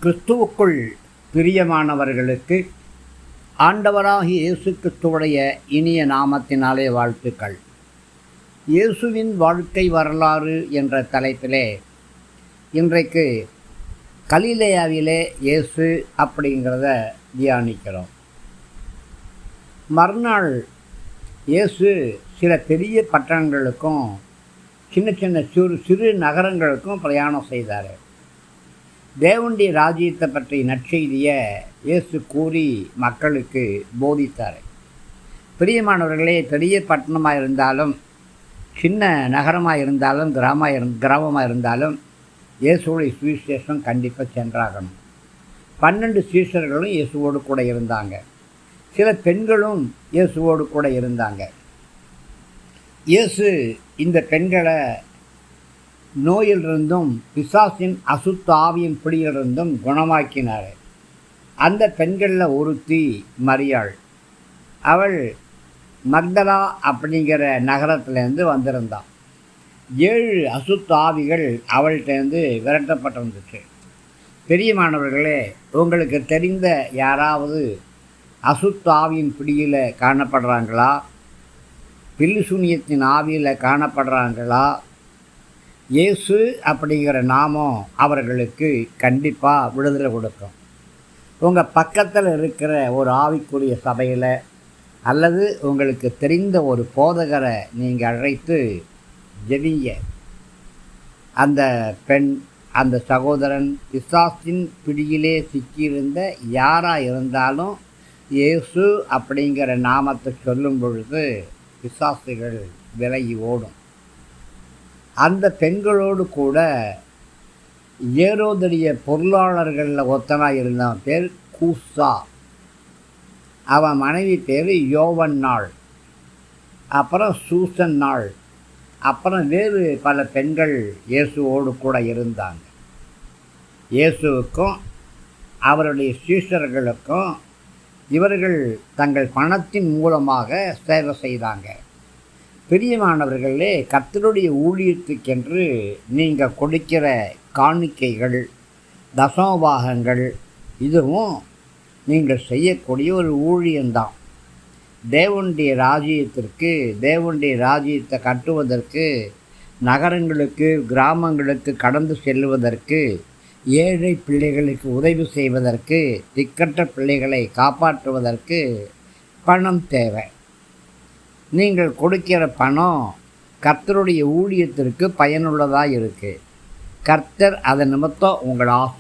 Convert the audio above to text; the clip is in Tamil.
கிறிஸ்துவுக்குள் பிரியமானவர்களுக்கு ஆண்டவராகிய இயேசு கிறிஸ்துவுடைய இனிய நாமத்தினாலே வாழ்த்துக்கள். இயேசுவின் வாழ்க்கை வரலாறு என்ற தலைப்பிலே இன்றைக்கு கலிலேயாவிலே இயேசு அப்படிங்கிறத தியானிக்கிறோம். மறுநாள் இயேசு சில பெரிய பட்டணங்களுக்கும் சின்ன சிறு நகரங்களுக்கும் பிரயாணம் செய்தார். தேவனுடைய ராஜ்யத்தை பற்றி நற்செய்தியை இயேசு கூறி மக்களுக்கு போதித்தார். பிரியமானவர்களே, பெரிய பட்டணமாக இருந்தாலும் சின்ன நகரமாக இருந்தாலும் கிராமமாக இருந்தாலும் இயேசுவோடைய சுவிசேஷம் கண்டிப்பாக சென்றாகணும். 12 சீஷர்களும் இயேசுவோடு கூட இருந்தாங்க. சில பெண்களும் இயேசுவோடு கூட இருந்தாங்க. இயேசு இந்த பெண்களை நோயிலிருந்தும் பிசாசின் அசுத்த ஆவியின் பிடியிலிருந்தும் குணமாக்கினார். அந்த பெண்களில் ஒருத்தி மரியாள். அவள் மக்தலா அப்படிங்கிற நகரத்திலேருந்து வந்திருந்தாள். 7 அசுத்த ஆவிகள் அவள்கிட்டேருந்து விரட்டப்பட்டிருந்துச்சு. பெரியமானவர்களே, உங்களுக்கு தெரிந்த யாராவது அசுத்த ஆவியின் பிடியில் காணப்படுறாங்களா? பில்லி சூனியத்தின் ஆவியில் காணப்படுறாங்களா? இயேசு அப்படிங்கிற நாமம் அவர்களுக்கு கண்டிப்பாக விடுதலை கொடுக்கும். உங்கள் பக்கத்தில் இருக்கிற ஒரு ஆவிக்குரிய சபையில் அல்லது உங்களுக்கு தெரிந்த ஒரு போதகரை நீங்கள் அழைத்து ஜெபிங்க. அந்த பெண், அந்த சகோதரன் பிசாசின் பிடியிலே சிக்கியிருந்த யாராக இருந்தாலும் இயேசு அப்படிங்கிற நாமத்தை சொல்லும் பொழுது பிசாசுகள் விலகி ஓடும். அந்த பெண்களோடு கூட ஏரோதுடைய பொருளாளர்களில் ஒத்தனாக இருந்தான். பேர் கூசா. அவன் மனைவி பேர் யோவன்னாள், அப்புறம் சூசன்னாள், அப்புறம் வேறு பல பெண்கள் இயேசுவோடு கூட இருந்தாங்க. இயேசுவுக்கும் அவருடைய சீஷர்களுக்கும் இவர்கள் தங்கள் பணத்தின் மூலமாக சேவை செய்தாங்க. பிரியமானவர்களே, கர்த்தருடைய ஊழியத்துக்கென்று நீங்கள் கொடுக்கிற காணிக்கைகள், தசமபாகங்கள், இதுவும் நீங்கள் செய்யக்கூடிய ஒரு ஊழியம்தான். தேவனுடைய ராஜ்யத்தை கட்டுவதற்கு, நகரங்களுக்கு கிராமங்களுக்கு கடந்து செல்வதற்கு, ஏழை பிள்ளைகளுக்கு உதவி செய்வதற்கு, திக்கற்ற பிள்ளைகளை காப்பாற்றுவதற்கு பணம் தேவை. நீங்கள் கொடுக்கிற பணம் கர்த்தருடைய ஊழியத்திற்கு பயனுள்ளதாக இருக்குது. கர்த்தர் அதன் நிமித்தம் உங்கள்